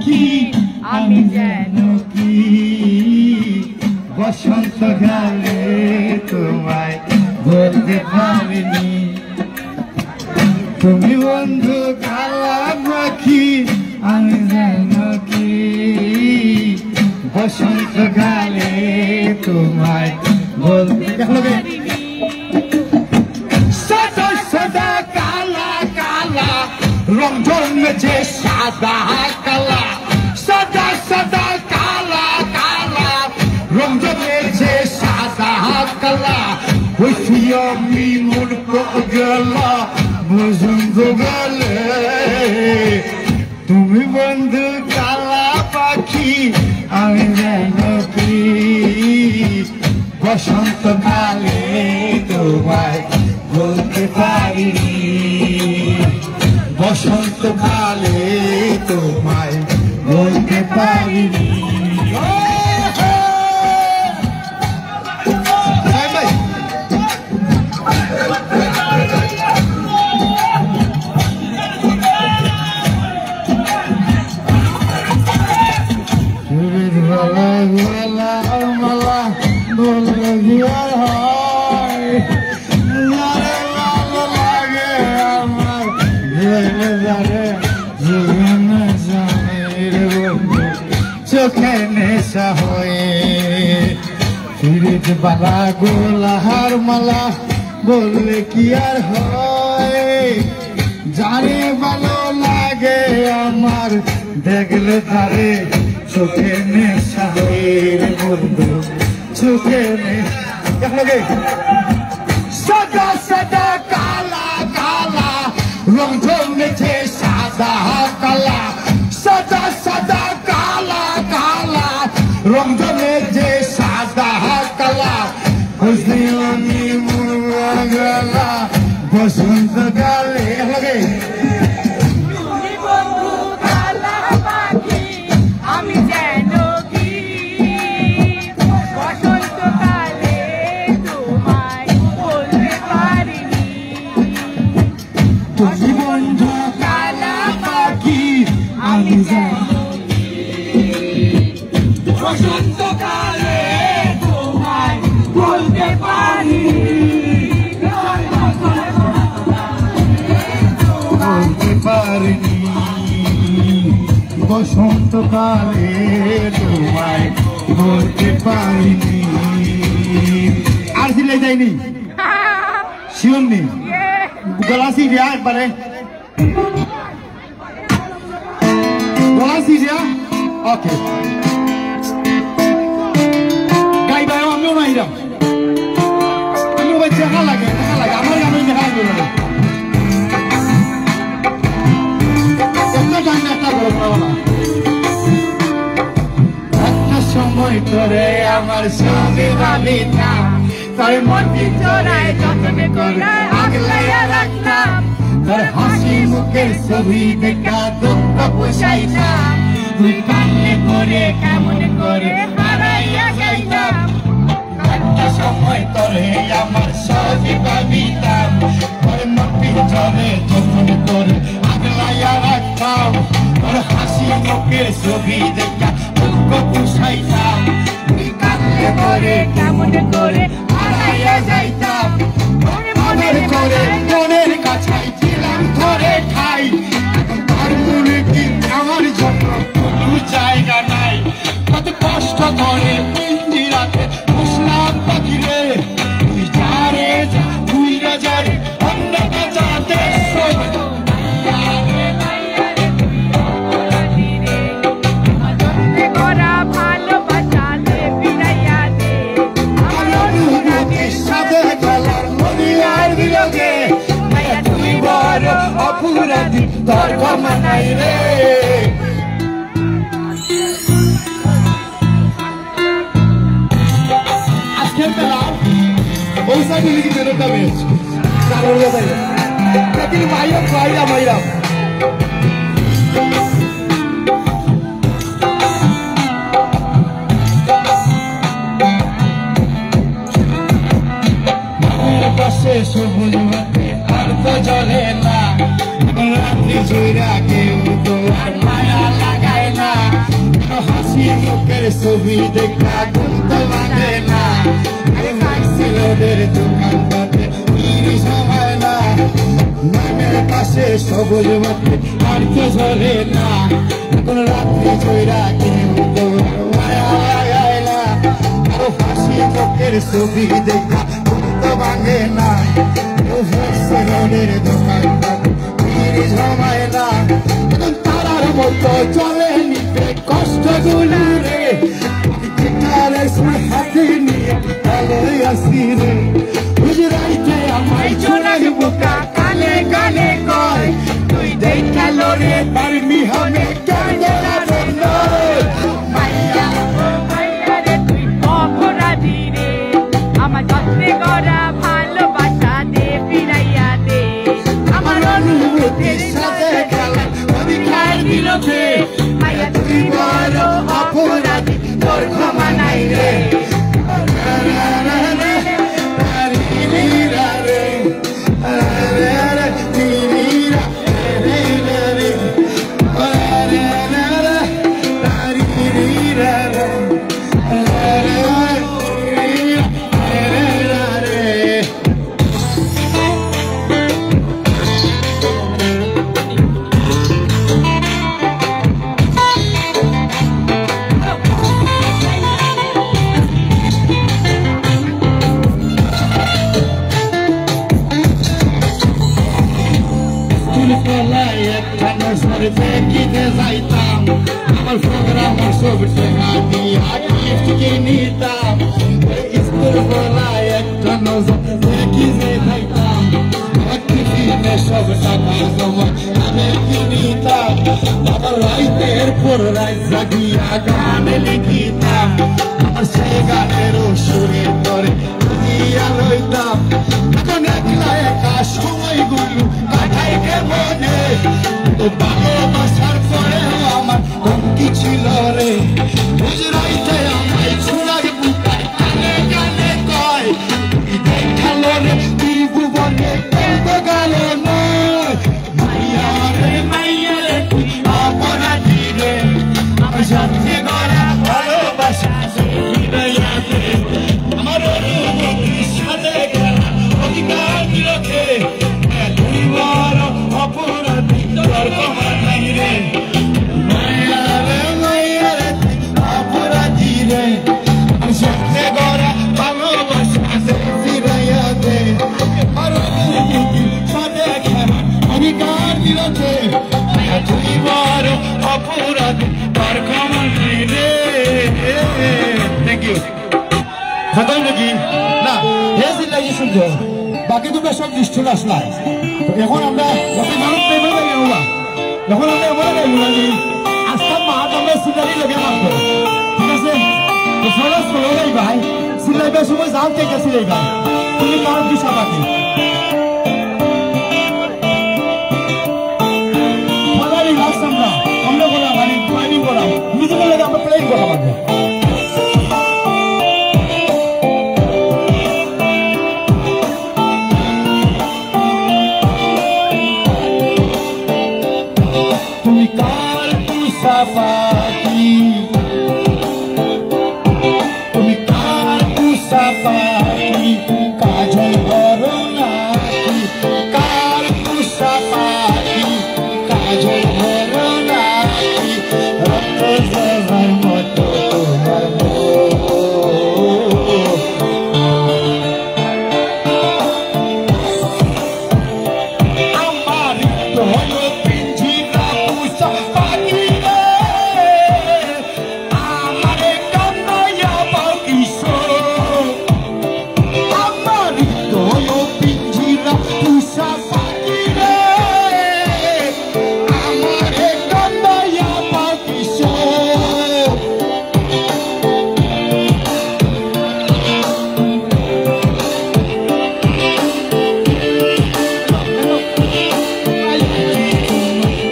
পাখি আমি যেন কি বসন্তকালে তোমায় বলতে পারিনি তুমি বন্ধু কালা পাখি আমি যেন কি বসন্তকালে তোমায় বলতে পারিনি সদা সদা কালা কালা রং জন্মেছে সাদা কালা সদা সদা কালা কালা রং জন্মেছে সাদা কালা হইছি আমি মন গেলা বসন্ত গেলে তুমি বন্ধু কালা পাখি আমি যেন কি বসন্তকালে তোমায় বলতে পারিনি বসন্তকালে তোমায় বলতে পারিনি চোখে নেশা হয়ে ফিরিত বালা গোলাহার মালা বললে কি আর হয় জানে ভালো লাগে আমার দেখলে তারে চোখে নেশা হয়ে বন্ধু চোখে সাদা সাদা কালা কালা রং জমেছে সাদা কালা সাদা সাদা কালা কালা রং জমেছে সাদা কালা খুশি আমি মুড়া গলা বসন্তকালে লাগে তুমি বন্ধু কালা পাখি আমি যেন কি বসন্তকালে তোমায় বলতে পারিনি তুমি বন্ধু কালা পাখি আমি যেন বসন্তকালে তোমায় বলতে পারিনি বলতে পারিনি বসন্তকালে তোমায় বলতে পারিনি আর সিলে যায়নি শিওননি গলা সিরিয়া একবারে গলা সিরিয়া ওকে গাইবা আমিও নাইরাম আমিও ভাই দেখা লাগে আমার গানে দেখা লাগে একটা সময় করে আমার সঙ্গে ভাবিতাম তোর মতি চোরায় যতনে করে আগলাইয়া রাখতাম তোর হাসি মুখের ছবি দেখা দুঃখ পুষাইতাম তুই কান্নে করে কেমন করে হারাইয়া যাইতাম একটা সময় করে আমার সঙ্গে ভাবিতাম তোর মতি চলে যতনে করে আগলাইয়া রাখতাম তোর হাসি মুখের ছবি দেখা দুঃখ পুষাইতাম তুই কান্নে করে কেমন করে হারাইয়া যাইতাম মনের করে মনের কাছাই ছিলাম ধরে খাই তার মনে কি আমার জন্য কোনো জায়গা নাই কত কষ্ট করে পিঞ্জিরাতে বসলাম পাখি রে তুই যা রে যা তুই যা রে অন্য যাতে করা ভালোবাসা দে ফিরাইয়া দে সাথে গেলার মরিয়ার বিয়োগে তুই বড় অপরাধী তোর ক্ষমা নাই রে আজকে পেলাম ওই সাইডে লিখে বেরোতে পেয়েছি কারণ কিন্তু মাইরাম মাইরাম পাশে সবুজ মাঠে আর তো চলে না রাত্রি জুইরা কেউ তো আর মায়া লাগায় না লোকের ছবি দেখা ঘুম তো ভাঙে না দোকানটাতে সময় না নামের পাশে সবুজ মাঠে আর তো ঝরে না এখন রাত্রি চৈরা কিন্তু ফাঁসি লোকের ছবি দেখা ঘুম তো ভাঙে না দোকানটাতে সময় না এখন তারার মতো চলে নিতে কষ্ট গুলো রে হাতে নিয়ে ভালো আসি রে বুঝরাইতে আমায় ছোড়ার বোকা কানে কানে কয় তুই দেখালো রে পারমি হবে কেন মাইয়া রে তুই অপরাধী রে আমার যত্নে করা ভালোবাসা দে ফিরাইয়া দে আমার অনুভূতির সাথে খেলা অধিকার দিল কে মাইয়া তুই বড় অপরাধী তোর ক্ষমা নাই রে দেখিতে যাইতাম আমার প্রোগ্রাম সব টাকা দিয়া গিফট কিনিতাম স্কুল বলায় একটা নজর দেখিতে যাইতাম টিফিনে সব টাকা জমা আমি কিনিতাম আবার রাইতের পর রাত জাগিয়া গান লিখিতাম আমার সেই গানেরও সুরের তরে দিয়া রইতাম এখন একলা একা সময়গুলো কাটাইতে মনে ভালোবাসার পরেও আমার কমতি ছিল রে বুঝরাইতে আমায় ছোড়ার বুকায় কানে কানে কয় দেখালো রে তুই ভুবনে কেঁদে গেল নয় মাইয়া রে তুই অপরাধী রে আমার সাথে গড়া ভালোবাসা ফিরাইয়া দে আমার অনুভূতির সাথে গেলা অধিকার দিল কে তুই বড় অপরাধী তোর ক্ষমা নাই রে মাইয়া রে অপরাধী রে আমার সাথে গড়া ভালোবাসা ফিরাইয়া দে আমার অনুভূতির সাথে গেলা অধিকার দিল কে তুই বড় অপরাধী তোর ক্ষমা নাই রে থ্যাংক ইউ খতম নাকি না হে জিল্লাহি শুনছো বাকি তোমরা সব নিষ্ঠুর আসলাই এখন আমরা যখন মানুষ প্রেমে যাই না যখন আমরা এমন গাইব না যে আজকাল মাহাত আমরা সিনারি লেগে মারবো ঠিক আছে তো সবাই ষোলো গাই ভাই সিলাইবার সময় যাও কে সিলাই ভাই তুমি কার দিশা বাকি ফলারি লাস্ট আমরা বলা মানে প্ল্যানিং করা নিজেদের লেগে আমরা প্ল্যান করা পারবো তুমি কার কুসাপাতি কাজল ভরো নাকি কার কুসাপাতি কাজল ভরো নাকি রক্ত জবার মতো তোমার আমার হলো পিঞ্জিরা কুসাপাতি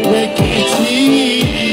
দেখেছি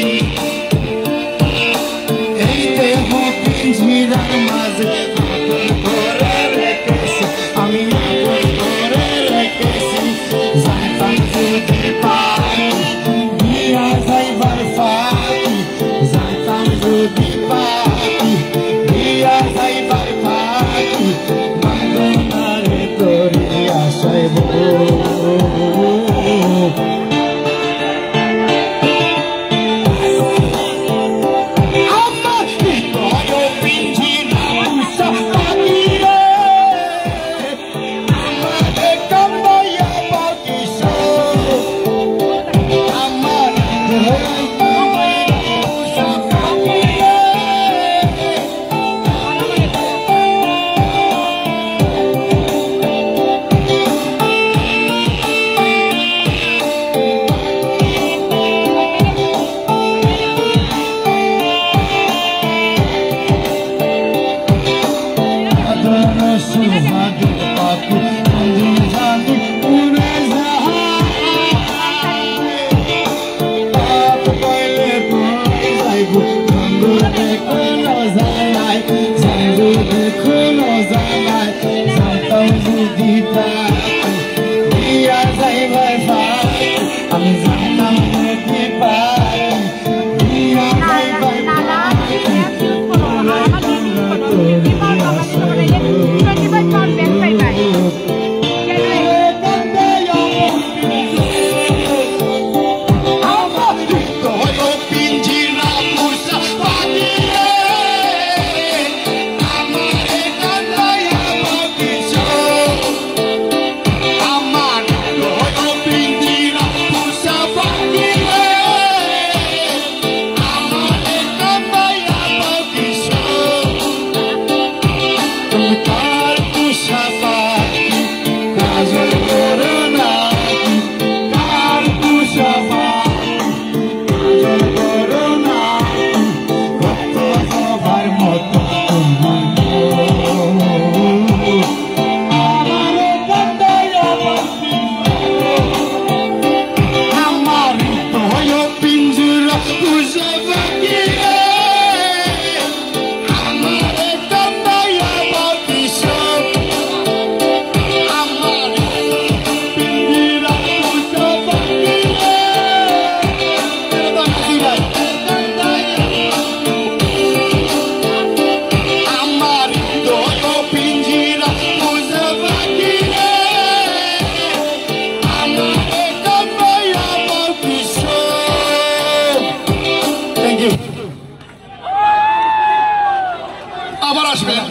আবার আসবেন,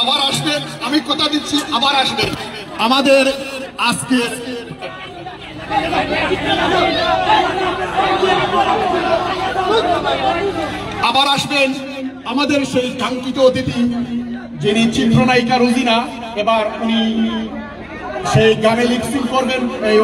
আবার আসবেন, আমি কথা দিচ্ছি আবার আসবেন। আমাদের আজকে আবার আসবেন আমাদের সেই কাঙ্ক্ষিত অতিথি, যিনি চিত্রনায়িকা রুজিনা। এবার উনি সেই গানে লিপসিং করবেন। এই